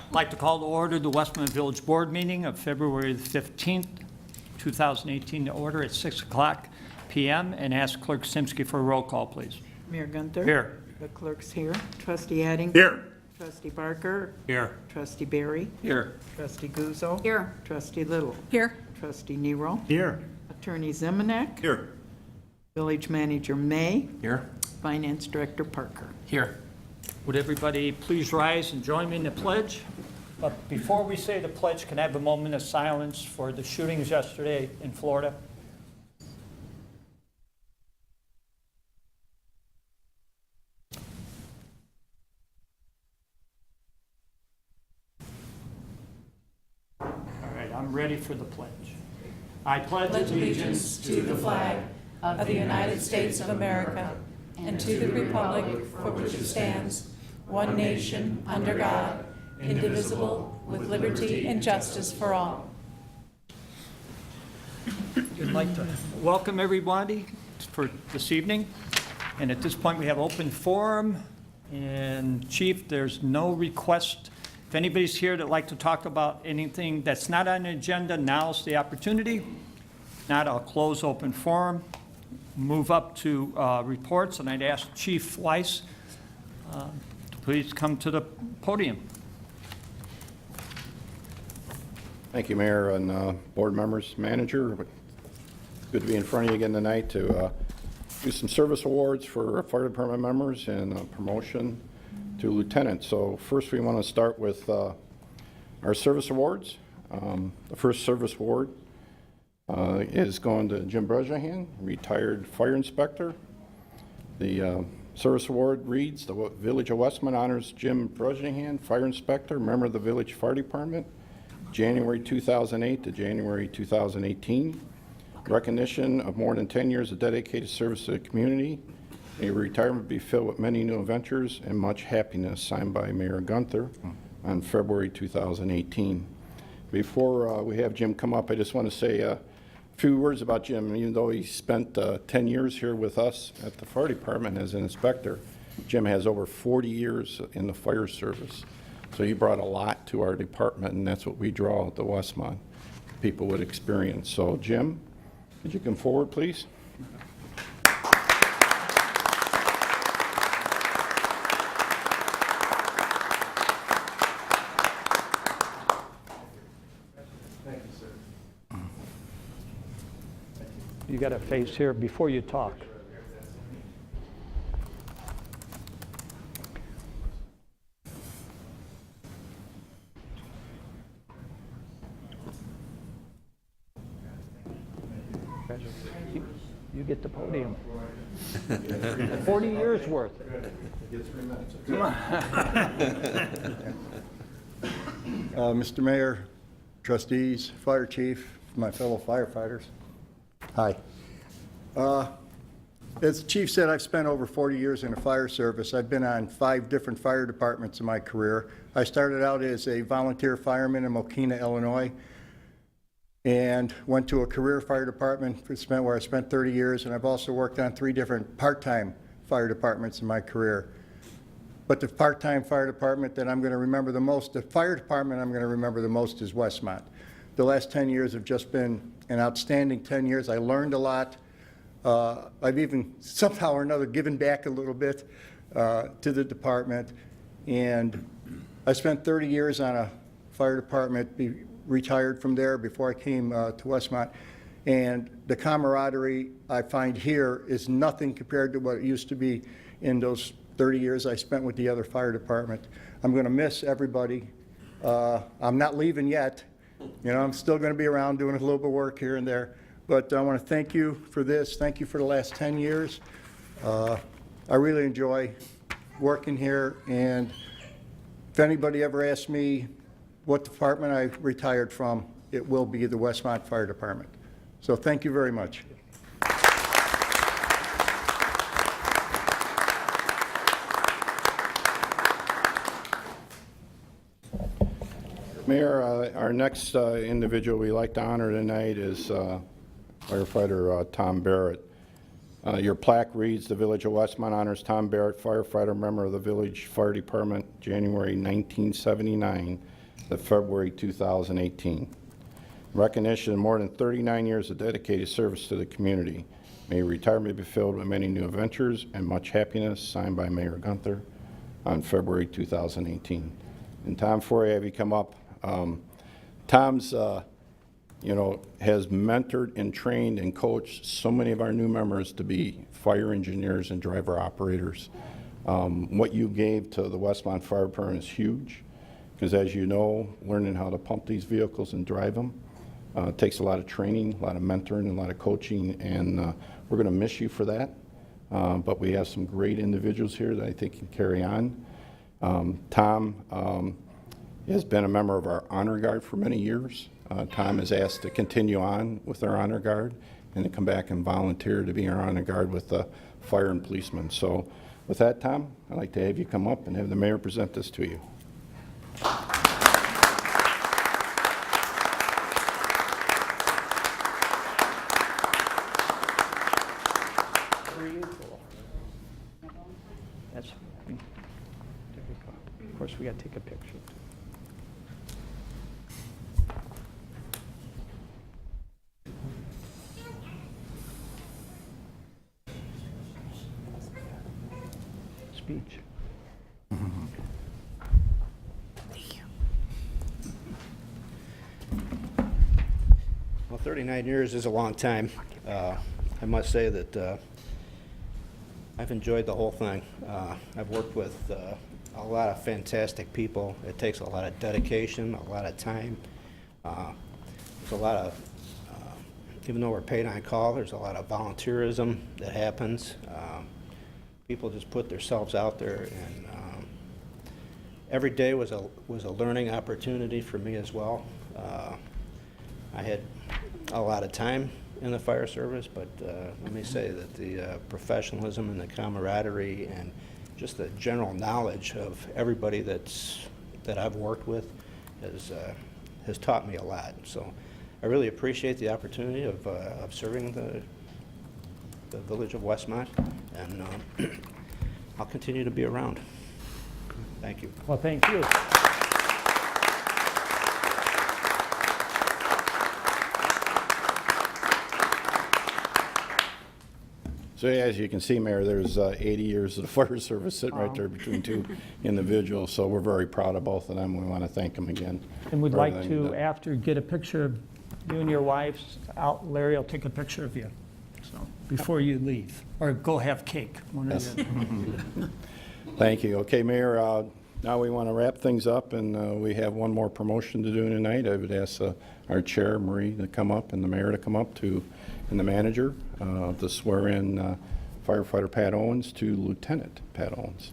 I'd like to call to order the Westmont Village Board meeting of February the 15th, 2018 to order at 6 o'clock p.m. and ask Clerk Simsky for a roll call, please. Mayor Gunther? Here. The clerk's here. Trustee Addington? Here. Trustee Barker? Here. Trustee Barry? Here. Trustee Guzzo? Here. Trustee Little? Here. Trustee Nero? Here. Attorney Zemanek? Here. Village Manager May? Here. Finance Director Parker? Here. Would everybody please rise and join me in the pledge? But before we say the pledge, can I have a moment of silence for the shootings yesterday in Florida? All right, I'm ready for the pledge. I pledge Allegiance to the flag of the United States of America and to the republic for which it stands, one nation, under God, indivisible, with liberty and justice for all. I'd like to welcome everybody for this evening. And at this point, we have open forum. And Chief, there's no request. If anybody's here that'd like to talk about anything that's not on the agenda, now's the opportunity. If not, I'll close open forum, move up to reports, and I'd ask Chief Weiss to please come to the podium. Thank you, Mayor and board members, manager. Good to be in front of you again tonight to do some service awards for fire department members and promotion to lieutenant. So first we want to start with our service awards. The first service award is going to Jim Brezhahan, retired fire inspector. The service award reads, the Village of Westmont honors Jim Brezhahan, fire inspector, member of the Village Fire Department, January 2008 to January 2018. Recognition of more than 10 years of dedicated service to the community. A retirement be filled with many new adventures and much happiness, signed by Mayor Gunther on February 2018. Before we have Jim come up, I just want to say a few words about Jim. Even though he spent 10 years here with us at the fire department as an inspector, Jim has over 40 years in the fire service. So he brought a lot to our department, and that's what we draw at the Westmont people would experience. So Jim, could you come forward, please? Thank you, sir. You got to face here before you talk. You get the podium. 40 years worth. Mr. Mayor, trustees, fire chief, my fellow firefighters. Hi. As the chief said, I've spent over 40 years in the fire service. I've been on 5 different fire departments in my career. I started out as a volunteer fireman in Mokina, Illinois, and went to a career fire department where I spent 30 years, and I've also worked on 3 different part-time fire departments in my career. But the part-time fire department that I'm going to remember the most, the fire department I'm going to remember the most is Westmont. The last 10 years have just been an outstanding 10 years. I learned a lot. I've even somehow or another given back a little bit to the department. And I spent 30 years on a fire department, retired from there before I came to Westmont. And the camaraderie I find here is nothing compared to what it used to be in those 30 years I spent with the other fire department. I'm going to miss everybody. I'm not leaving yet. You know, I'm still going to be around doing a little bit of work here and there. But I want to thank you for this. Thank you for the last 10 years. I really enjoy working here. And if anybody ever asks me what department I retired from, it will be the Westmont Fire Department. So thank you very much. Mayor, our next individual we like to honor tonight is firefighter Tom Barrett. Your plaque reads, the Village of Westmont honors Tom Barrett, firefighter, member of the Village Fire Department, January 1979 of February 2018. Recognition of more than 39 years of dedicated service to the community. May your retirement be filled with many new adventures and much happiness, signed by Mayor Gunther on February 2018. And Tom, before I have you come up, Tom's, has mentored and trained and coached so many of our new members to be fire engineers and driver operators. What you gave to the Westmont Fire Department is huge, because as you know, learning how to pump these vehicles and drive them takes a lot of training, a lot of mentoring, and a lot of coaching, and we're going to miss you for that. But we have some great individuals here that I think can carry on. Tom has been a member of our Honor Guard for many years. Tom is asked to continue on with our Honor Guard and to come back and volunteer to be our Honor Guard with the fire and policemen. So with that, Tom, I'd like to have you come up and have the mayor present this to you. That's, of course, we got to take a picture. Speech. Well, 39 years is a long time. I must say that I've enjoyed the whole thing. I've worked with a lot of fantastic people. It takes a lot of dedication, a lot of time. There's a lot of, even though we're paid on call, there's a lot of volunteerism that happens. People just put themselves out there, and every day was a learning opportunity for me as well. I had a lot of time in the fire service, but let me say that the professionalism and the camaraderie and just the general knowledge of everybody that I've worked with has taught me a lot. So I really appreciate the opportunity of serving the village of Westmont, and I'll continue to be around. Thank you. Well, thank you. So as you can see, Mayor, there's 80 years of the fire service sitting right there between two individuals, so we're very proud of both of them. We want to thank them again. And we'd for like everything to, that- after, get a picture of you and your wives. Larry will take a picture of you, so, before you leave, or go have cake. One or the other. Thank you. Okay, Mayor, now we want to wrap things up, and we have one more promotion to do tonight. I would ask our chair, Marie, to come up, and the mayor to come up to, and the manager, to swear in firefighter Pat Owens to Lieutenant Pat Owens.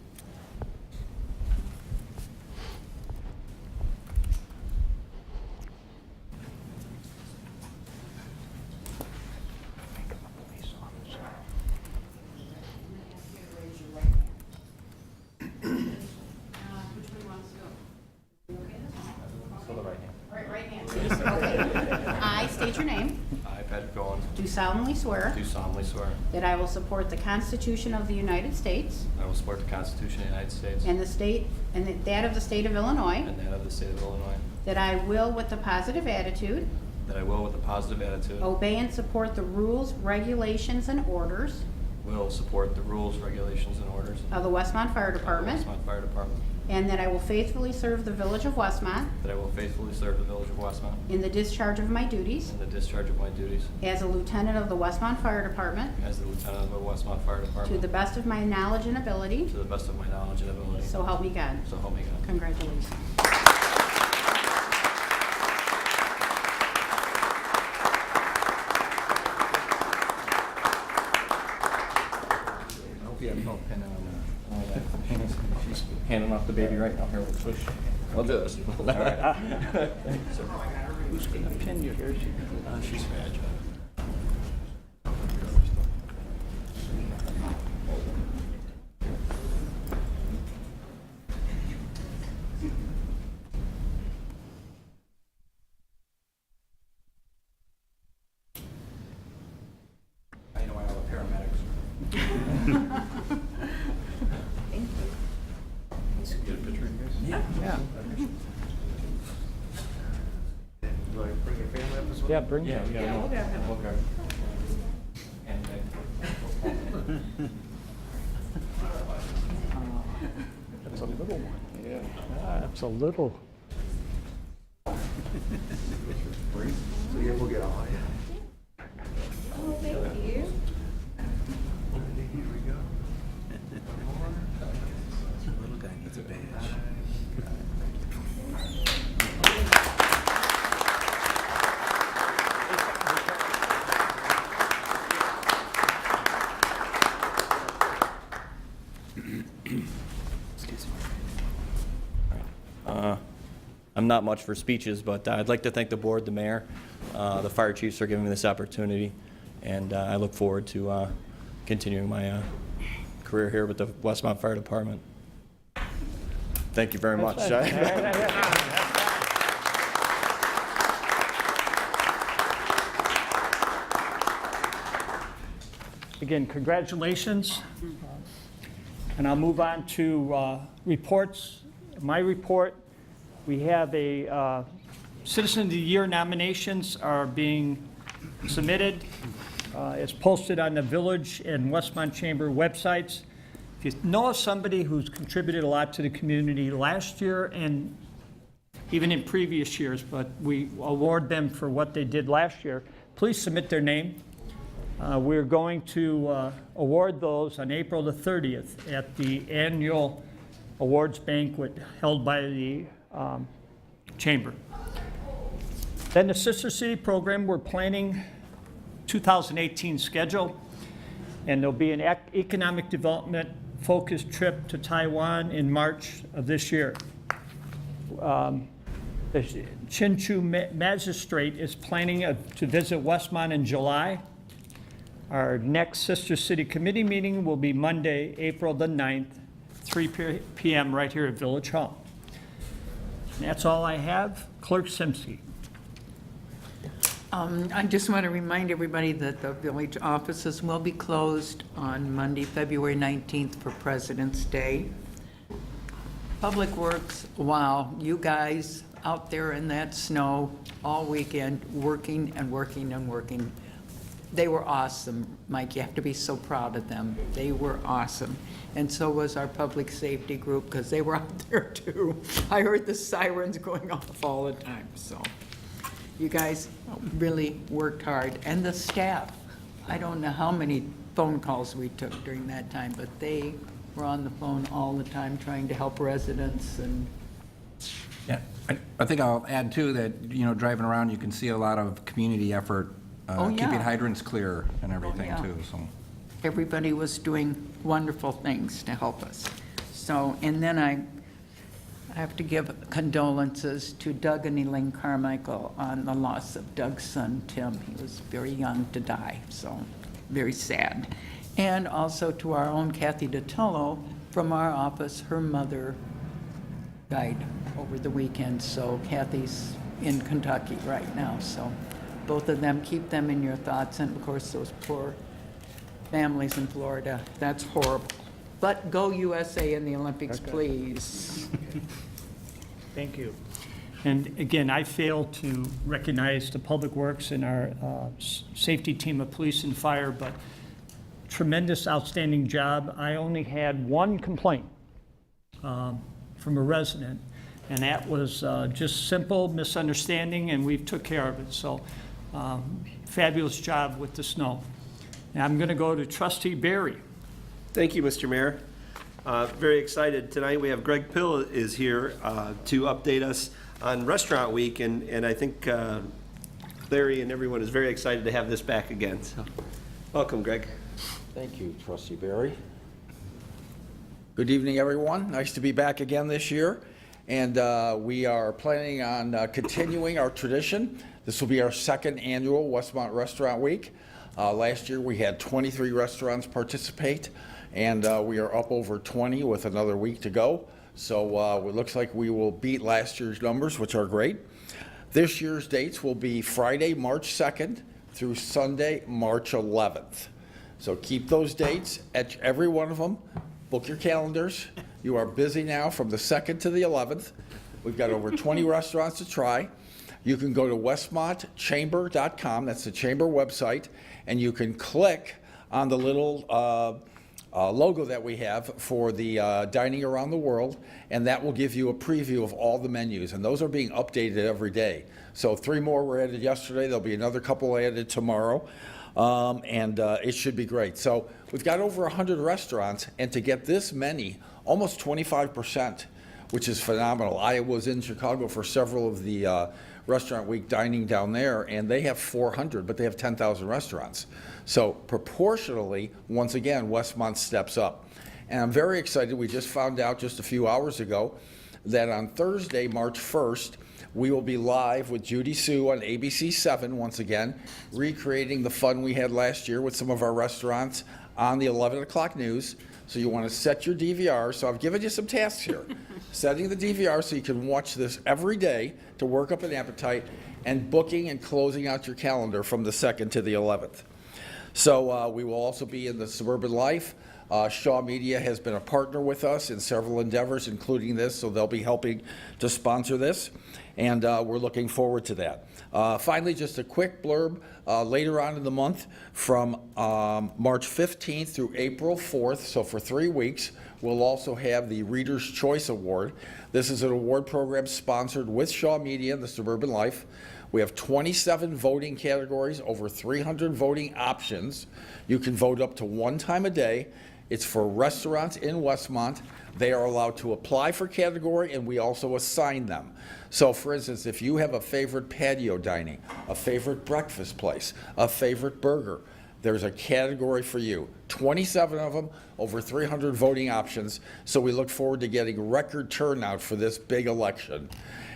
I state your name. I, Patrick Owens, Do solemnly swear do solemnly swear that I will support the Constitution of the United States I will support the Constitution of the United States and the state, and that of the state of Illinois, and that of the state of Illinois, that I will, with a positive attitude, that I will, with a positive attitude, obey and support the rules, regulations, and orders will support the rules, regulations, and orders of the Westmont Fire of the Department, Westmont Fire Department, and that I will faithfully serve the village of Westmont that I will faithfully serve the village of Westmont in the discharge of my duties in the discharge of my duties as a lieutenant of the Westmont Fire Department as the lieutenant of the Westmont Fire to Department the best of my knowledge and ability, to the best of my knowledge and ability. so help me God. So help me God. Congratulations. I hope you have no pin on that. She's handing off the baby right now. Here, we'll switch. I'll do this. Who's going to pin you here? She's fragile. I know I have paramedics. Get a picture, you guys? Yeah. Yeah, bring Yeah, we got him. Okay. And That's a little one. Yeah. That's a little. Little guy needs a badge. I'm not much for speeches, but I'd like to thank the board, the mayor, the fire chiefs for giving me this opportunity, and I look forward to continuing my career here with the Westmont Fire Department. Thank you very much. Again, congratulations. And I'll move on to reports. My report, we have a Citizen of the Year nominations are being submitted. It's posted on the Village and Westmont Chamber websites. If you know of somebody who's contributed a lot to the community last year and even in previous years, but we award them for what they did last year, please submit their name. We're going to award those on April the 30th at the annual awards banquet held by the Chamber. Then the Sister City program, we're planning 2018 schedule, and there'll be an economic development focused trip to Taiwan in March of this year. The Chinchu Magistrate is planning to visit Westmont in July. Our next Sister City Committee meeting will be Monday, April the 9th, 3 p.m. right here at Village Hall. And that's all I have. Clerk Simsky. I just want to remind everybody that the village offices will be closed on Monday, February 19th for President's Day. Public Works, wow, you guys out there in that snow all weekend, working and working and working. They were awesome, Mike. You have to be so proud of them. They were awesome. And so was our public safety group, because they were out there too. I heard the sirens going off all the time, so. You guys really worked hard. And the staff, I don't know how many phone calls we took during that time, but they were on the phone all the time trying to help residents and. Yeah, I think I'll add too that, you know, driving around, you can see a lot of community effort, Oh, yeah. keeping hydrants clear and everything yeah. too, so. Everybody was doing wonderful things to help us. So, and then I have to give condolences to Doug and Elaine Carmichael on the loss of Doug's son, Tim. He was very young to die, so very sad. And also to our own Kathy DiTillo from our office. Her mother died over the weekend, so Kathy's in Kentucky right now. So both of them, keep them in your thoughts. And of course, those poor families in Florida, that's horrible. But go USA in the Olympics, please. Thank you. And again, I failed to recognize the Public Works and our safety team of police and fire, but tremendous, outstanding job. I only had one complaint from a resident, and that was just simple misunderstanding, and we took care of it. So fabulous job with the snow. Now I'm going to go to Trustee Barry. Thank you, Mr. Mayor. Very excited. Tonight we have Greg Pill is here to update us on Restaurant Week, and I think Larry and everyone is very excited to have this back again. So, welcome, Greg. Thank you, Trustee Barry. Good evening, everyone. Nice to be back again this year. And we are planning on continuing our tradition. This will be our second annual Westmont Restaurant Week. Last year we had 23 restaurants participate, and we are up over 20 with another week to go. So it looks like we will beat last year's numbers, which are great. This year's dates will be Friday, March 2nd through Sunday, March 11th. So keep those dates at every one of them. Book your calendars. You are busy now from the 2nd to the 11th. We've got over 20 restaurants to try. you can go to westmontchamber.com, that's the chamber website, and you can click on the little logo that we have for the dining around the world, and that will give you a preview of all the menus, and those are being updated every day. So 3 more were added yesterday, there'll be another couple added tomorrow, and it should be great. So we've got over 100 restaurants, and to get this many, almost 25%, which is phenomenal. I was in Chicago for several of the Restaurant Week dining down there, and they have 400, but they have 10,000 restaurants. So proportionally, once again, Westmont steps up. And I'm very excited. We just found out just a few hours ago that on Thursday, March 1st, we will be live with Judy Sue on ABC 7 once again, recreating the fun we had last year with some of our restaurants on the 11 o'clock news. So you want to set your DVR. So I've given you some tasks here. Setting the DVR so you can watch this every day to work up an appetite, and booking and closing out your calendar from the 2nd to the 11th. So we will also be in the Suburban Life. Shaw Media has been a partner with us in several endeavors, including this, so they'll be helping to sponsor this, and we're looking forward to that. Finally, just a quick blurb later on in the month from March 15th through April 4th, so for 3 weeks, we'll also have the Reader's Choice Award. This is an award program sponsored with Shaw Media and the Suburban Life. We have 27 voting categories, over 300 voting options. You can vote up to 1 time a day. It's for restaurants in Westmont. They are allowed to apply for category, and we also assign them. So for instance, if you have a favorite patio dining, a favorite breakfast place, a favorite burger, there's a category for you. 27 of them, over 300 voting options. So we look forward to getting record turnout for this big election.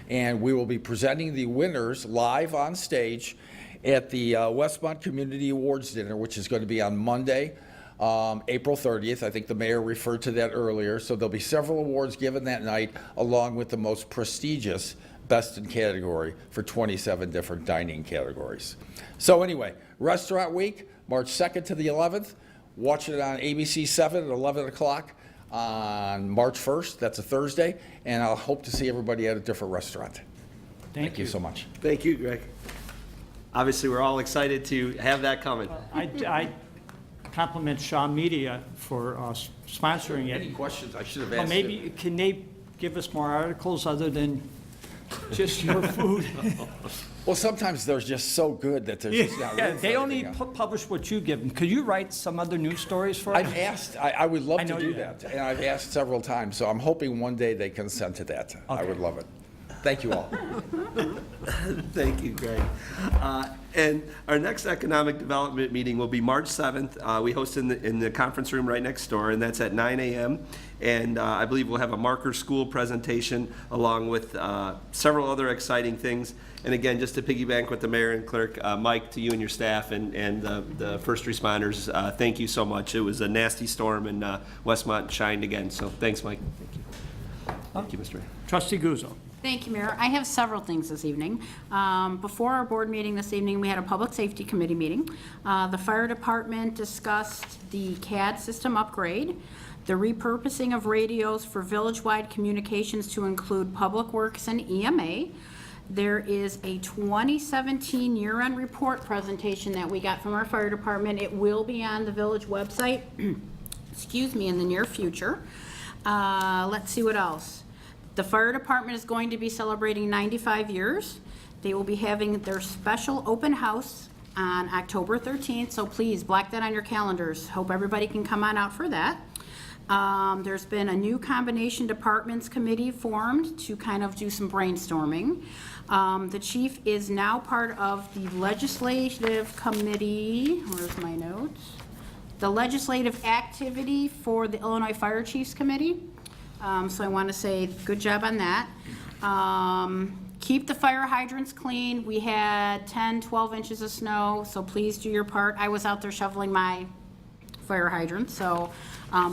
And we will be presenting the winners live on stage at the Westmont Community Awards Dinner, which is going to be on Monday, April 30th. I think the mayor referred to that earlier. So there'll be several awards given that night, along with the most prestigious Best in Category for 27 different dining categories. So anyway, Restaurant Week, March 2nd to the 11th. Watch it on ABC 7 at 11 o'clock on March 1st. That's a Thursday. And I'll hope to see everybody at a different restaurant. Thank you so much. Thank you, Greg. Obviously, we're all excited to have that coming. I compliment Shaw Media for sponsoring Any it. questions? I should have Well, asked. maybe, can they give us more articles other than just your food? Well, sometimes they're just so good that there's just not Yeah, room for they only everything else. publish what you give them. Could you write some other news stories for us? I've asked, I would love I to know do you that, have. and I've asked several times, so I'm hoping one day they consent to that. I Okay. would love it. Thank you all. Thank you, Greg. And our next economic development meeting will be March 7th. We host in the conference room right next door, and that's at 9 a.m. And I believe we'll have a marker school presentation along with several other exciting things. And again, just to piggyback with the mayor and clerk, Mike, to you and your staff and the first responders, thank you so much. It was a nasty storm, and Westmont shined again. So thanks, Mike. Thank you. Thank you, Mr. Mayor. Trustee Guzzo. Thank you, Mayor. I have several things this evening. Before our board meeting this evening, we had a Public Safety Committee meeting. The fire department discussed the CAD system upgrade, the repurposing of radios for village-wide communications to include Public Works and EMA. There is a 2017 year-end report presentation that we got from our fire department. It will be on the village website, excuse me, in the near future. Let's see what else. The fire department is going to be celebrating 95 years. They will be having their special open house on October 13th, so please block that on your calendars. Hope everybody can come on out for that. There's been a new combination departments committee formed to kind of do some brainstorming. The chief is now part of the legislative committee. Where's my notes? The legislative activity for the Illinois Fire Chiefs Committee. So I want to say good job on that. Keep the fire hydrants clean. We had 10, 12 inches of snow, so please do your part. I was out there shoveling my fire hydrant, so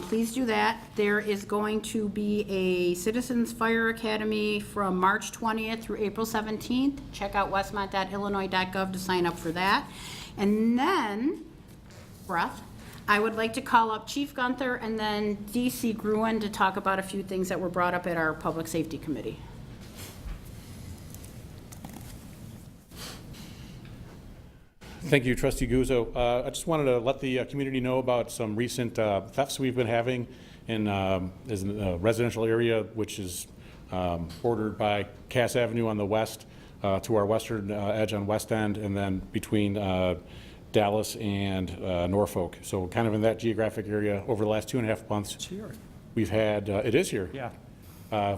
please do that. There is going to be a Citizens Fire Academy from March 20th through April 17th. Check out westmont.illinois.gov to sign up for that. And then, I would like to call up Chief Gunther and then DC Gruen to talk about a few things that were brought up at our Public Safety Committee. Thank you, Trustee Guzzo. I just wanted to let the community know about some recent thefts we've been having in a residential area, which is bordered by Cass Avenue on the west to our western edge on West End, and then between Dallas and Norfolk. So kind of in that geographic area over the last 2.5 months. It's here. We've had, it is here. Yeah.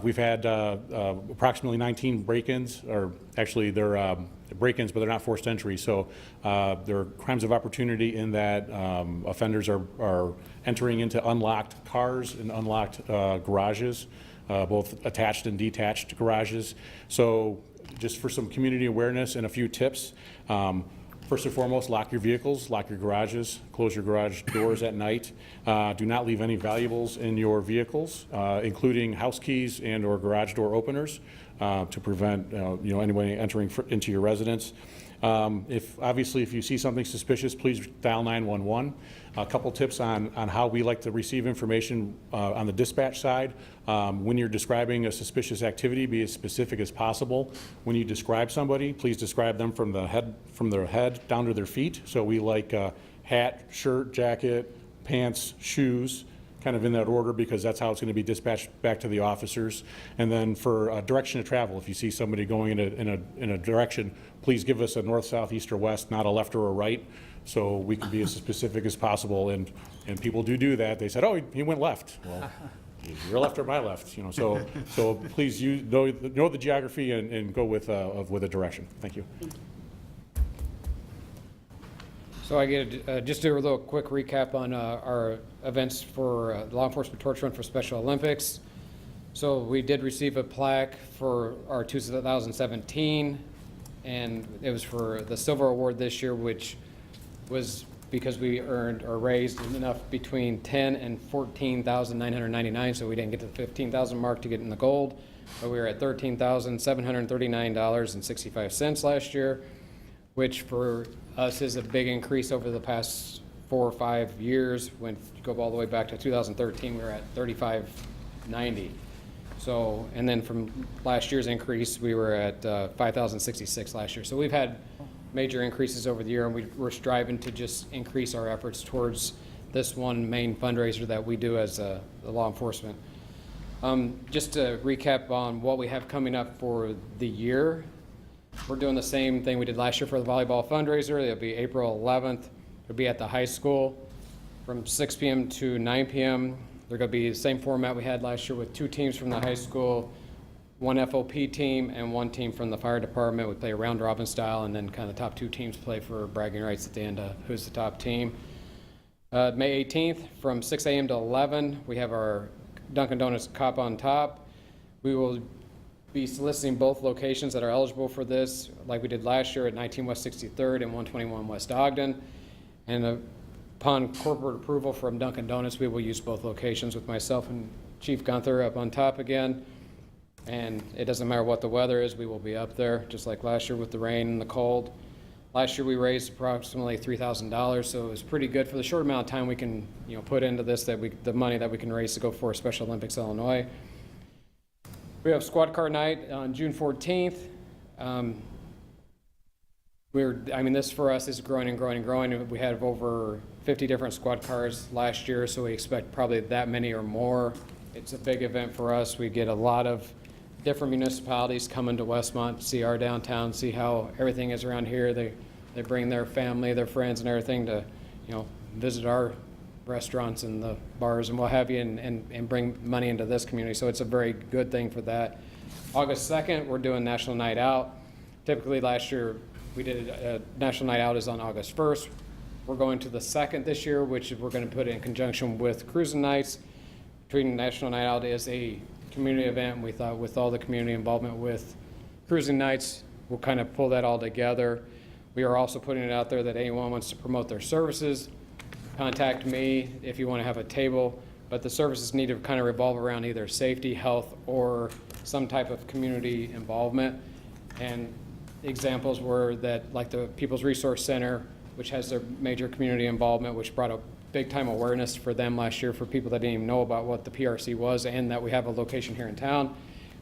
We've had approximately 19 break-ins, or actually they're break-ins, but they're not forced entry. So they're crimes of opportunity in that offenders are entering into unlocked cars and unlocked garages, both attached and detached garages. So just for some community awareness and a few tips, first and foremost, lock your vehicles, lock your garages, close your garage doors at night. Do not leave any valuables in your vehicles, including house keys and or garage door openers, to prevent anybody entering into your residence. If you see something suspicious, please dial 911. A couple tips on how we like to receive information on the dispatch side. When you're describing a suspicious activity, be as specific as possible. When you describe somebody, please describe them from their head down to their feet. So we like hat, shirt, jacket, pants, shoes, kind of in that order, because that's how it's going to be dispatched back to the officers. And then for direction of travel, if you see somebody going in a direction, please give us a north, south, east, or west, not a left or a right, so we can be as specific as possible. And people do that. They said, oh, he went left. Well, your left or my left, So please know the geography and go with a direction. Thank you. So I get just do a little quick recap on our events for Law Enforcement Torch Run for Special Olympics. So we did receive a plaque for our 2017, and it was for the silver award this year, which was because we earned or raised enough between $10,000 and $14,999, so we didn't get to the $15,000 mark to get in the gold, but we were at $13,739.65 last year, which for us is a big increase over the past 4 or 5 years. When you go all the way back to 2013, we were at $3,590. So, and then from last year's increase, we were at $5,066 last year. So we've had major increases over the year, and we're striving to just increase our efforts towards this one main fundraiser that we do as the law enforcement. Just to recap on what we have coming up for the year, we're doing the same thing we did last year for the volleyball fundraiser. It'll be April 11th. It'll be at the high school from 6 p.m. to 9 p.m. They're going to be the same format we had last year with 2 teams from the high school, 1 FOP team, and 1 team from the fire department. We play a round-robin style, and then kind of the top 2 teams play for bragging rights at the end of who's the top team. May 18th from 6 a.m. to 11, we have our Dunkin' Donuts Cop on Top. We will be soliciting both locations that are eligible for this, like we did last year at 19 West 63rd and 121 West Ogden. And upon corporate approval from Dunkin' Donuts, we will use both locations with myself and Chief Gunther up on top again. And it doesn't matter what the weather is, we will be up there, just like last year with the rain and the cold. Last year we raised approximately $3,000, so it was pretty good for the short amount of time we can, put into this, the money that we can raise to go for Special Olympics Illinois. We have Squad Car Night on June 14th. This for us is growing and growing and growing. We had over 50 different squad cars last year, so we expect probably that many or more. It's a big event for us. We get a lot of different municipalities coming to Westmont, see our downtown, see how everything is around here. They bring their family, their friends and everything to, visit our restaurants and the bars and what have you, and bring money into this community. So it's a very good thing for that. August 2nd, we're doing National Night Out. Typically last year we did a National Night Out is on August 1st. We're going to the 2nd this year, which we're going to put in conjunction with Cruising Nights. Treating National Night Out as a community event. We thought with all the community involvement with Cruising Nights, we'll kind of pull that all together. We are also putting it out there that anyone wants to promote their services, contact me if you want to have a table, but the services need to kind of revolve around either safety, health, or some type of community involvement. And examples were that, like the People's Resource Center, which has their major community involvement, which brought a big time awareness for them last year for people that didn't even know about what the PRC was and that we have a location here in town.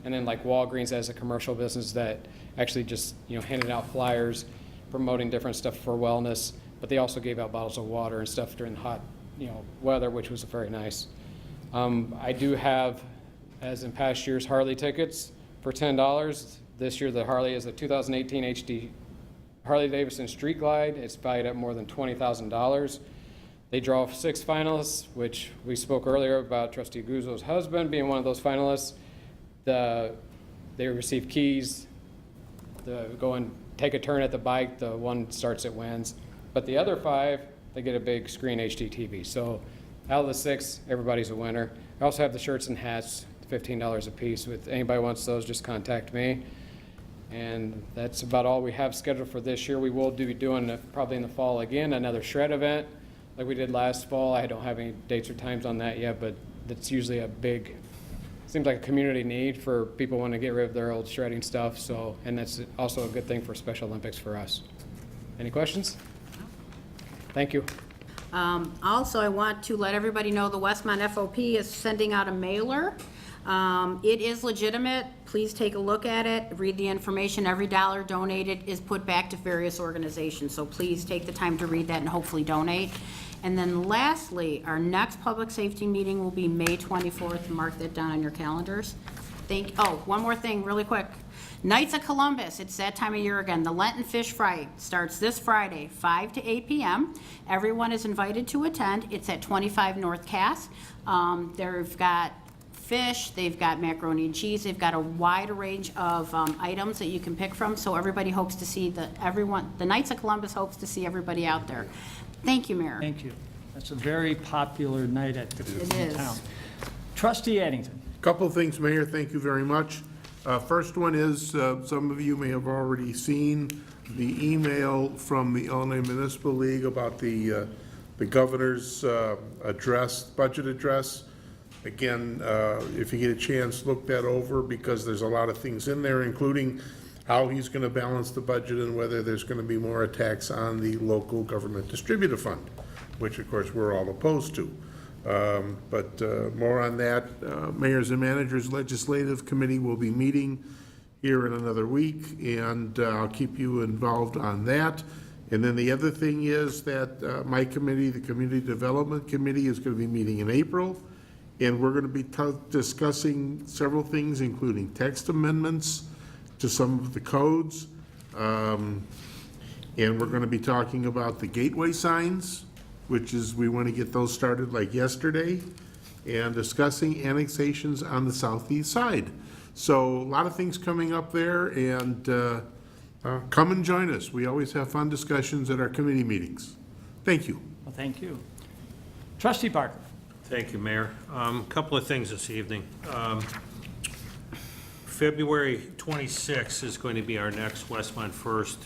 And then like Walgreens as a commercial business that actually just handed out flyers promoting different stuff for wellness, but they also gave out bottles of water and stuff during the hot, weather, which was very nice. I do have, as in past years, Harley tickets for $10. This year, the Harley is a 2018 HD Harley-Davidson Street Glide. It's valued at more than $20,000. They draw 6 finalists, which we spoke earlier about Trustee Guzzo's husband being one of those finalists. They receive keys, go and take a turn at the bike. The one starts it wins. But the other 5, they get a big screen HD TV. So out of the 6, everybody's a winner. I also have the shirts and hats, $15 a piece. If anybody wants those, just contact me. And that's about all we have scheduled for this year. We will be doing, probably in the fall again, another shred event like we did last fall. I don't have any dates or times on that yet, but that's usually a big, seems like a community need for people wanting to get rid of their old shredding stuff. So, and that's also a good thing for Special Olympics for us. Any questions? Thank you. Also, I want to let everybody know the Westmont FOP is sending out a mailer. It is legitimate. Please take a look at it, read the information. Every dollar donated is put back to various organizations, so please take the time to read that and hopefully donate. And then lastly, our next public safety meeting will be May 24th. Mark that down on your calendars. One more thing really quick. Knights of Columbus, it's that time of year again. The Lenten Fish Fry starts this Friday, 5 to 8 p.m. Everyone is invited to attend. It's at 25 North Cass. They've got fish, they've got macaroni and cheese, they've got a wide range of items that you can pick from. So everybody hopes to see the Knights of Columbus hopes to see everybody out there. Thank you, Mayor. Thank you. That's a very popular night at the It is. town. Trustee Addington. Couple of things, Mayor. Thank you very much. First one is, some of you may have already seen the email from the Illinois Municipal League about the governor's budget address. Again, if you get a chance, look that over, because there's a lot of things in there, including how he's going to balance the budget and whether there's going to be more attacks on the local government distributor fund, which of course we're all opposed to. But more on that. Mayors and Managers Legislative Committee will be meeting here in another week, and I'll keep you involved on that. And then the other thing is that my committee, the Community Development Committee, is going to be meeting in April, and we're going to be discussing several things, including text amendments to some of the codes. And we're going to be talking about the gateway signs, which is, we want to get those started like yesterday, and discussing annexations on the southeast side. So a lot of things coming up there, and come and join us. We always have fun discussions at our committee meetings. Thank you. Well, thank you. Trustee Barker. Thank you, Mayor. Couple of things this evening. February 26th is going to be our next Westmont First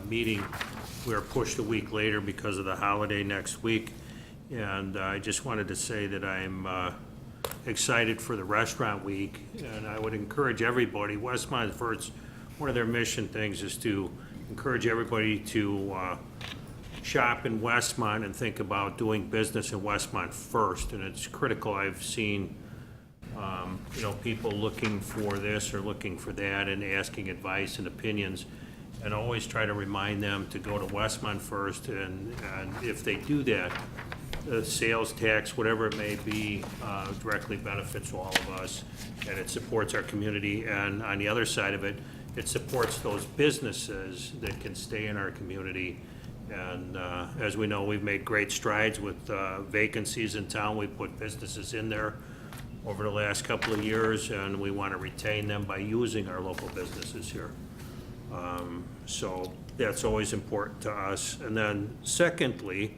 meeting. We are pushed a week later because of the holiday next week. And I just wanted to say that I'm excited for the restaurant week. And I would encourage everybody, Westmont First, one of their mission things is to encourage everybody to shop in Westmont and think about doing business in Westmont first. And it's critical. I've seen people looking for this or looking for that and asking advice and opinions, and always try to remind them to go to Westmont first. And if they do that, the sales tax, whatever it may be, directly benefits all of us, and it supports our community. And on the other side of it, it supports those businesses that can stay in our community. And as we know, we've made great strides with vacancies in town. We put businesses in there over the last couple of years, and we want to retain them by using our local businesses here. So that's always important to us. And then secondly,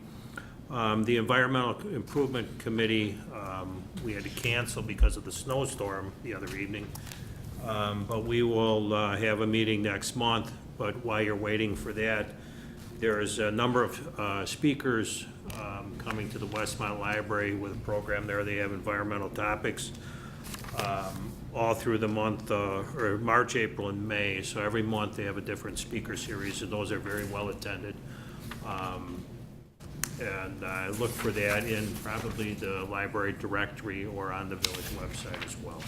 the Environmental Improvement Committee, we had to cancel because of the snowstorm the other evening. But we will have a meeting next month. But while you're waiting for that, there's a number of speakers coming to the Westmont Library with a program there. They have environmental topics all through the month, or March, April, and May. So every month they have a different speaker series, and those are very well attended. And I look for that in probably the library directory or on the village website as well.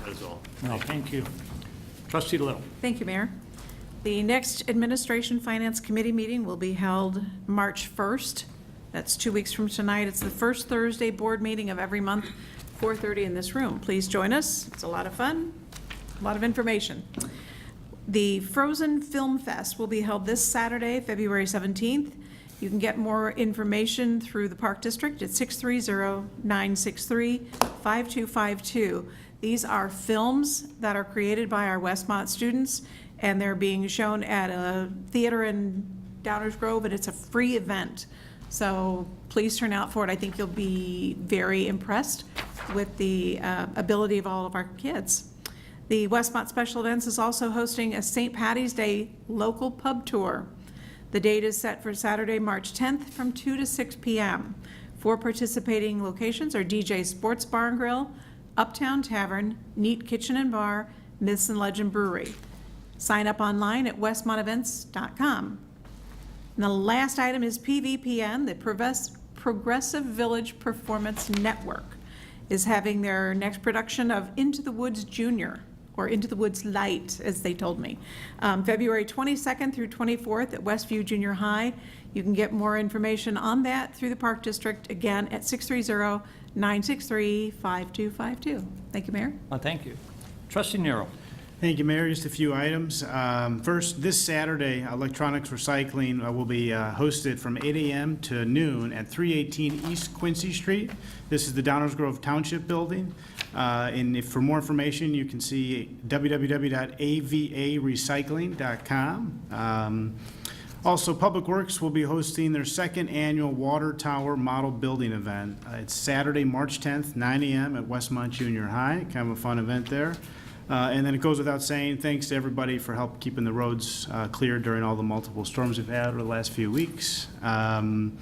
That is all. No, thank you. Trustee Little. Thank you, Mayor. The next Administration Finance Committee meeting will be held March 1st. That's 2 weeks from tonight. It's the first Thursday board meeting of every month, 4:30 in this room. Please join us. It's a lot of fun, a lot of information. The Frozen Film Fest will be held this Saturday, February 17th. You can get more information through the Park District at 630-963-5252. These are films that are created by our Westmont students, and they're being shown at a theater in Downers Grove, and it's a free event. So please turn out for it. I think you'll be very impressed with the ability of all of our kids. The Westmont Special Events is also hosting a St. Patty's Day local pub tour. The date is set for Saturday, March 10th from 2 to 6 p.m. 4 participating locations are DJ Sports Bar and Grill, Uptown Tavern, Neat Kitchen and Bar, Myths and Legend Brewery. Sign up online at westmontevents.com. And the last item is PVPN, the Progressive Village Performance Network, is having their next production of Into the Woods Junior, or Into the Woods Light, as they told me, February 22nd through 24th at Westview Junior High. You can get more information on that through the Park District, again, at 630-963-5252. Thank you, Mayor. Thank you. Trustee Nero. Thank you, Mayor. Just a few items. First, this Saturday, electronics recycling will be hosted from 8 a.m. to noon at 318 East Quincy Street. This is the Downers Grove Township Building. And for more information, you can see www.avarecycling.com. Also, Public Works will be hosting their second annual Water Tower Model Building event. It's Saturday, March 10th, 9 a.m. at Westmont Junior High. Kind of a fun event there. And then it goes without saying, thanks to everybody for help keeping the roads clear during all the multiple storms we've had over the last few weeks. And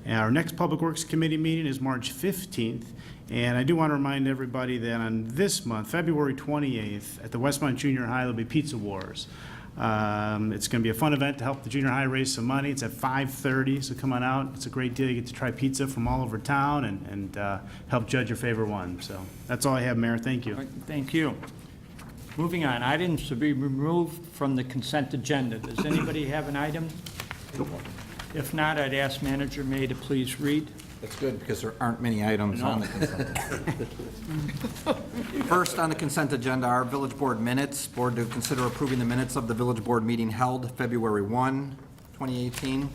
our next Public Works Committee meeting is March 15th. And I do want to remind everybody that on this month, February 28th, at the Westmont Junior High, there'll be Pizza Wars. It's going to be a fun event to help the junior high raise some money. It's at 5:30, so come on out. It's a great deal. You get to try pizza from all over town and help judge your favorite one. So that's all I have, Mayor. Thank you. Thank you. Moving on, items to be removed from the consent agenda. Does anybody have an item? If not, I'd ask Manager May to please read. That's good, because there aren't many items on the consent agenda. First on the consent agenda are village board minutes. Board to consider approving the minutes of the village board meeting held February 1, 2018.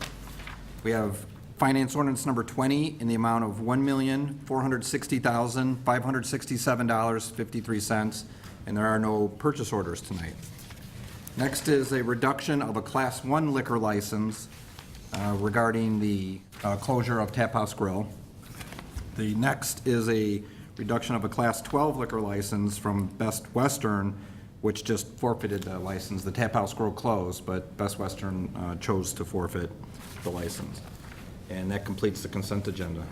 We have finance ordinance number 20 in the amount of $1,460,567.53. And there are no purchase orders tonight. Next is a reduction of a Class 1 liquor license regarding the closure of Tap House Grill. The next is a reduction of a Class 12 liquor license from Best Western, which just forfeited the license. The Tap House Grill closed, but Best Western chose to forfeit the license. And that completes the consent agenda. Do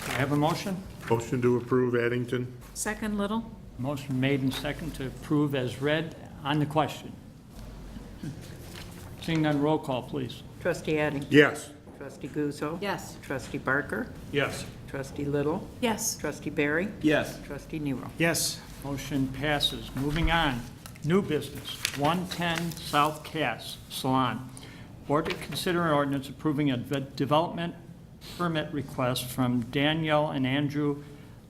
I have a motion? Motion to approve Addington. Second, Little. Motion made and second to approve as read. On the question. Seeing none, roll call, please. Trustee Addington. Yes. Trustee Guzzo. Yes. Trustee Barker. Yes. Trustee Little. Yes. Trustee Barry. Yes. Trustee Nero. Yes. Motion passes. Moving on. New business, 110 South Cass, Salon. Board to consider an ordinance approving a development permit request from Danielle and Andrew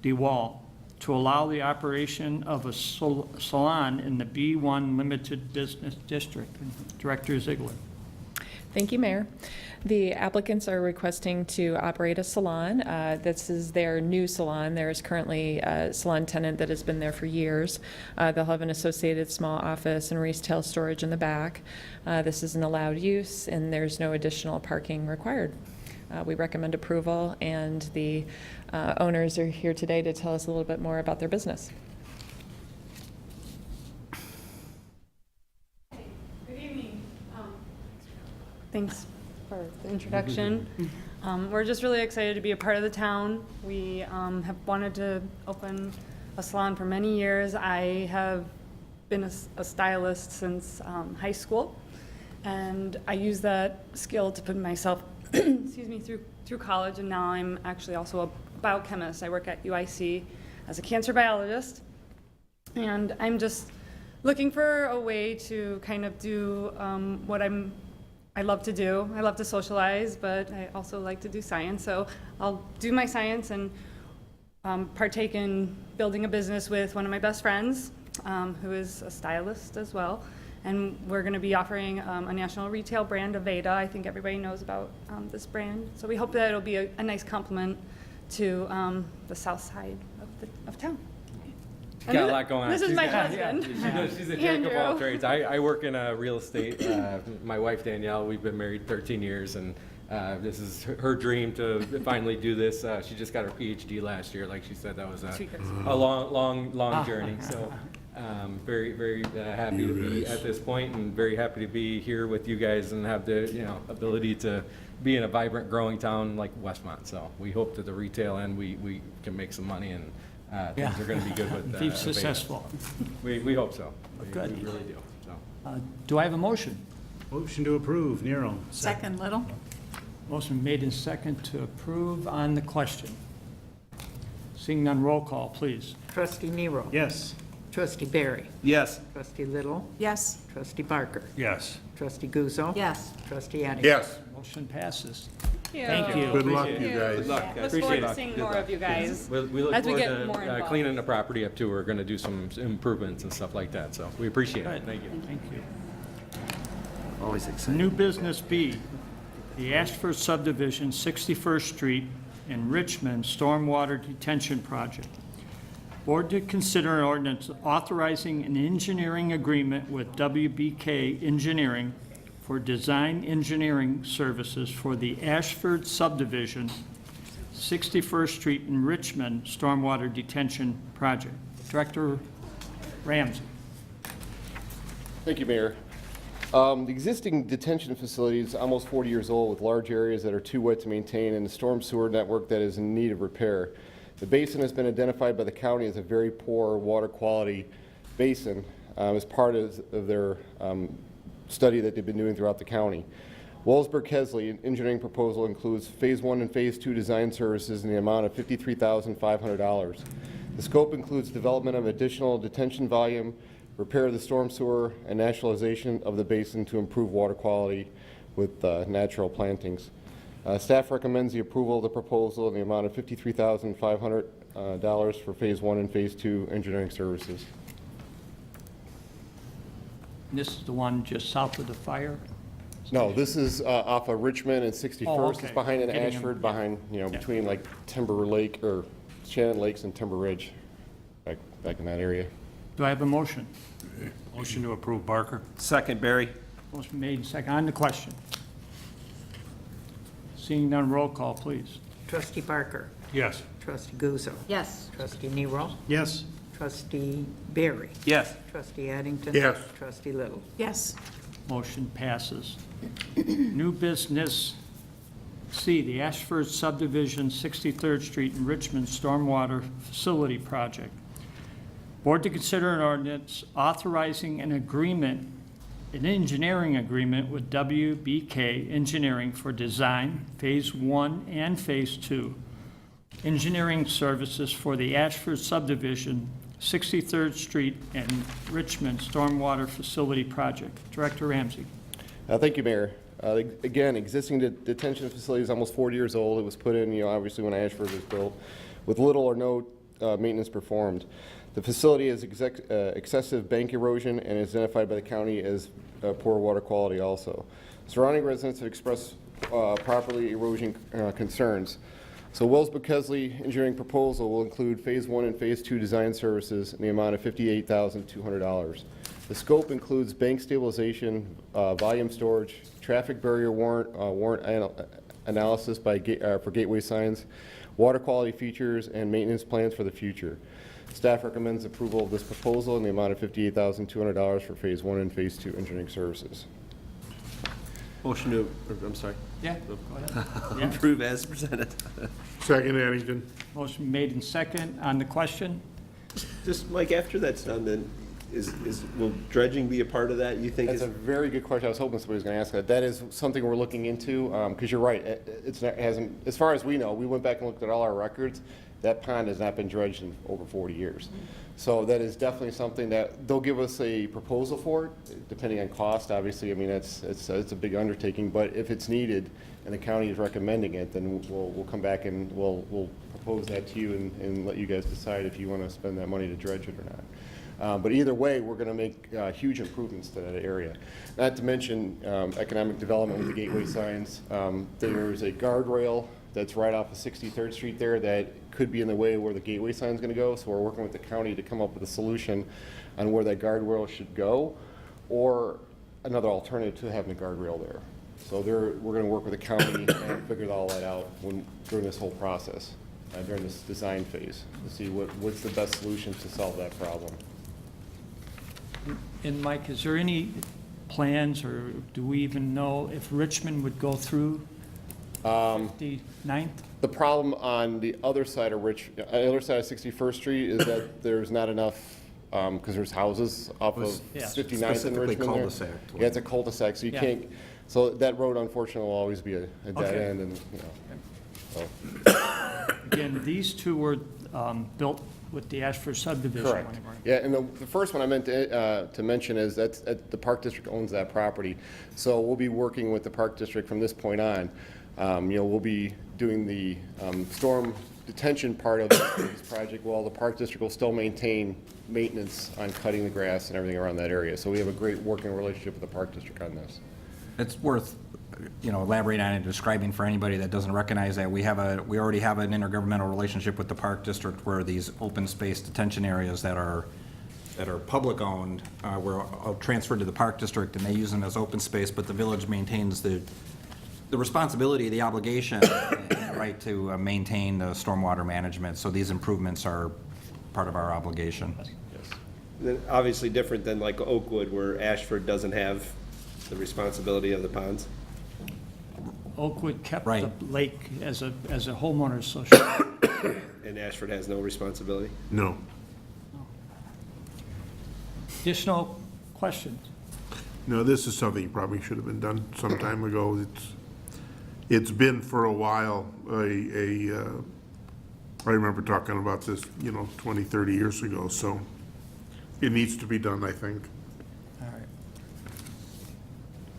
DeWall to allow the operation of a salon in the B1 Limited Business District. Director Ziegler. Thank you, Mayor. The applicants are requesting to operate a salon. This is their new salon. There is currently a salon tenant that has been there for years. They'll have an associated small office and retail storage in the back. This is an allowed use, and there's no additional parking required. We recommend approval, and the owners are here today to tell us a little bit more about their business. Good evening. Thanks for the introduction. We're just really excited to be a part of the town. We have wanted to open a salon for many years. I have been a stylist since high school, and I use that skill to put myself excuse me, through college, and now I'm actually also a biochemist. I work at UIC as a cancer biologist, and I'm just looking for a way to kind of do what I love to do. I love to socialize, but I also like to do science. So I'll do my science and partake in building a business with one of my best friends, who is a stylist as well. And we're going to be offering a national retail brand, Aveda. I think everybody knows about this brand. So we hope that it'll be a nice complement to the south side of town. She's got a lot going on. This is my husband. She's a jack of all Andrew. trades. I work in real estate. My wife Danielle, we've been married 13 years, and this is her dream to finally do this. She just got her PhD last year. Like she said, that was a long journey. So very, very happy to be at this point, and very happy to be here with you guys and have the ability to be in a vibrant, growing town like Westmont. So we hope that the retail end we can make some money, and things are going to be good with Be Aveda. successful. We hope so. Good. We really do. So. Do I have a motion? Motion to approve, Nero. Second, Little? Motion made in second to approve on the question. Seeing none, roll call, please. Trustee Nero? Yes. Trustee Barry? Yes. Trustee Little? Yes. Trustee Barker? Yes. Trustee Guzzo? Yes. Trustee Addington? Yes. Motion passes. Thank you. Good luck, Appreciate you it. guys. Good luck, guys. Look forward to Appreciate it. seeing Good more luck. of you guys We look as we forward get more to involved. cleaning the property up too. We're going to do some improvements and stuff like that, so we appreciate it. Good. Thank you. Thank you. Always excited. New business B, the Ashford Subdivision, 61st Street in Richmond Stormwater Detention Project. Board to consider an ordinance authorizing an engineering agreement with WBK Engineering for design engineering services for the Ashford Subdivision, 61st Street in Richmond Stormwater Detention Project. Director Ramsey. Thank you, Mayor. The existing detention facility is almost 40 years old with large areas that are too wet to maintain and a storm sewer network that is in need of repair. The basin has been identified by the county as a very poor water quality basin as part of their study that they've been doing throughout the county. Wellsburg-Kesley engineering proposal includes Phase 1 and Phase 2 design services in the amount of $53,500. The scope includes development of additional detention volume, repair of the storm sewer, and naturalization of the basin to improve water quality with natural plantings. Staff recommends the approval of the proposal in the amount of $53,500 for Phase 1 and Phase 2 engineering services. This is the one just south of the fire? No, this is off of Richmond and 61st. Oh, okay. It's behind in Getting them, Ashford, yeah. behind, between like Timber Lake or Shannon Lakes and Timber Ridge, back in that area. Do I have a motion? Motion to approve, Barker. Second, Barry. Motion made and second. On the question. Seeing none, roll call, please. Trustee Barker? Yes. Trustee Guzzo? Yes. Trustee Nero? Yes. Trustee Barry? Yes. Trustee Addington? Yes. Trustee Little? Yes. Motion passes. New business C, the Ashford Subdivision, 63rd Street in Richmond Stormwater Facility Project. Board to consider an ordinance authorizing an agreement, an engineering agreement with WBK Engineering for design, Phase 1 and Phase 2, engineering services for the Ashford Subdivision, 63rd Street and Richmond Stormwater Facility Project. Director Ramsey. Thank you, Mayor. Again, existing detention facility is almost 40 years old. It was put in, obviously when Ashford was built, with little or no maintenance performed. The facility has excessive bank erosion and is identified by the county as poor water quality also. Surrounding residents have expressed property erosion concerns. So Wellsburg-Kesley engineering proposal will include Phase 1 and Phase 2 design services in the amount of $58,200. The scope includes bank stabilization, volume storage, traffic barrier warrant analysis for gateway signs, water quality features, and maintenance plans for the future. Staff recommends approval of this proposal in the amount of $58,200 for Phase 1 and Phase 2 engineering services. Motion to, I'm sorry. Yeah, go ahead. Approve as presented. Second, Addington. Motion made and second. On the question? Just, Mike, after that's done, then, will dredging be a part of that, you think? That's a very good question. I was hoping somebody was going to ask that. That is something we're looking into, because you're right. It hasn't, as far as we know, we went back and looked at all our records. That pond has not been dredged in over 40 years. So that is definitely something that they'll give us a proposal for it, depending on cost, obviously. I mean, it's a big undertaking, but if it's needed and the county is recommending it, then we'll come back and we'll propose that to you and let you guys decide if you want to spend that money to dredge it or not. But either way, we're going to make huge improvements to that area. Not to mention economic development with the gateway signs. There's a guardrail that's right off of 63rd Street there that could be in the way where the gateway sign is going to go. So we're working with the county to come up with a solution on where that guardrail should go, or another alternative to having a guardrail there. So we're going to work with the county and figure all that out during this whole process, during this design phase, to see what's the best solution to solve that problem. And Mike, is there any plans, or do we even know if Richmond would go through the 9th? The problem on the other side of 61st Street is that there's not enough, because there's houses off of 59th and Specifically Richmond there. cul-de-sac. Yeah, it's a cul-de-sac, so you can't, so that road unfortunately will always be a dead end, and, so. Again, these two were built with the Ashford Subdivision. Correct. Yeah, and the first one I meant to mention is that the Park District owns that property. So we'll be working with the Park District from this point on. We'll be doing the storm detention part of this project, while the Park District will still maintain maintenance on cutting the grass and everything around that area. So we have a great working relationship with the Park District on this. It's worth, elaborating on and describing for anybody that doesn't recognize that. We already have an intergovernmental relationship with the Park District where these open space detention areas that are public owned were transferred to the Park District, and they use them as open space, but the village maintains the responsibility, the obligation, and the right to maintain the stormwater management. So these improvements are part of our obligation. Then obviously different than like Oakwood, where Ashford doesn't have the responsibility of the ponds. Oakwood kept the lake as a homeowner association. And Ashford has no responsibility? No. Additional questions? No, this is something probably should have been done some time ago. It's been for a while. I remember talking about this, 20, 30 years ago, so it needs to be done, I think. All right.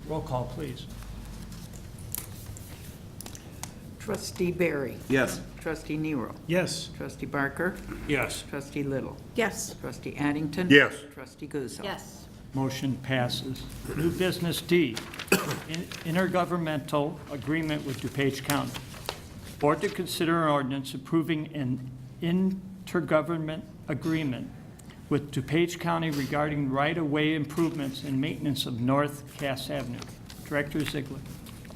Roll call, please. Trustee Barry. Yes. Trustee Nero. Yes. Trustee Barker. Yes. Trustee Little. Yes. Trustee Addington. Yes. Trustee Guzzo. Yes. Motion passes. New business D, intergovernmental agreement with DuPage County. Board to consider an ordinance approving an intergovernment agreement with DuPage County regarding right-of-way improvements and maintenance of North Cass Avenue. Director Ziegler.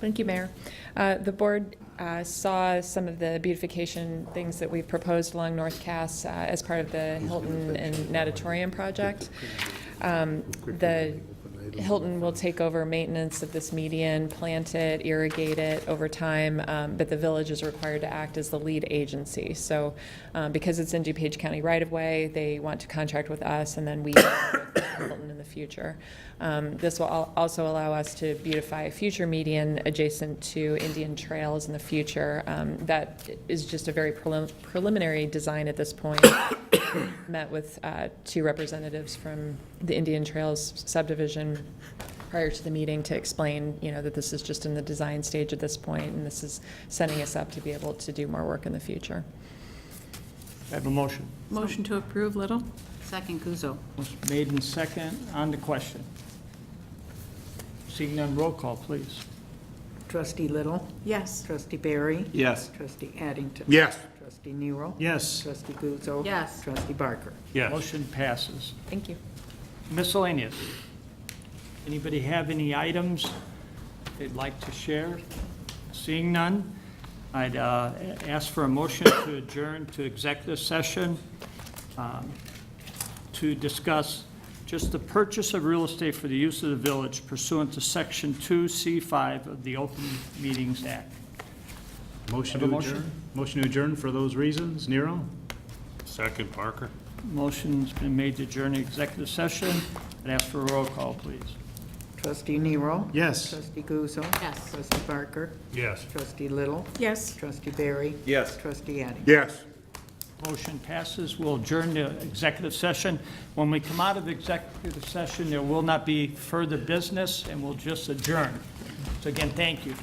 Thank you, Mayor. The board saw some of the beautification things that we've proposed along North Cass as part of the Hilton and Natatorium project. The Hilton will take over maintenance of this median, plant it, irrigate it over time, but the village is required to act as the lead agency. So because it's in DuPage County right-of-way, they want to contract with us, and then we work with Hilton in the future. This will also allow us to beautify a future median adjacent to Indian Trails in the future. That is just a very preliminary design at this point. Met with two representatives from the Indian Trails subdivision prior to the meeting to explain, that this is just in the design stage at this point, and this is setting us up to be able to do more work in the future. I have a motion. Motion to approve, Little. Second, Guzzo. Motion made and second. On the question. Seeing none, roll call, please. Trustee Little. Yes. Trustee Barry. Yes. Trustee Addington. Yes. Trustee Nero. Yes. Trustee Guzzo. Yes. Trustee Barker. Yes. Motion passes. Thank you. Miscellaneous. Anybody have any items they'd like to share? Seeing none, I'd ask for a motion to adjourn to executive session to discuss just the purchase of real estate for the use of the village pursuant to Section 2C5 of the Open Meetings Act. Motion Have to a adjourn? motion? Motion to adjourn for those reasons. Nero? Second, Parker. Motion's been made to adjourn to executive session. I'd ask for a roll call, please. Trustee Nero. Yes. Trustee Guzzo. Yes. Trustee Barker. Yes. Trustee Little. Yes. Trustee Barry. Yes. Trustee Addington. Yes. Motion passes. We'll adjourn the executive session. When we come out of the executive session, there will not be further business, and we'll just adjourn. So again, thank you.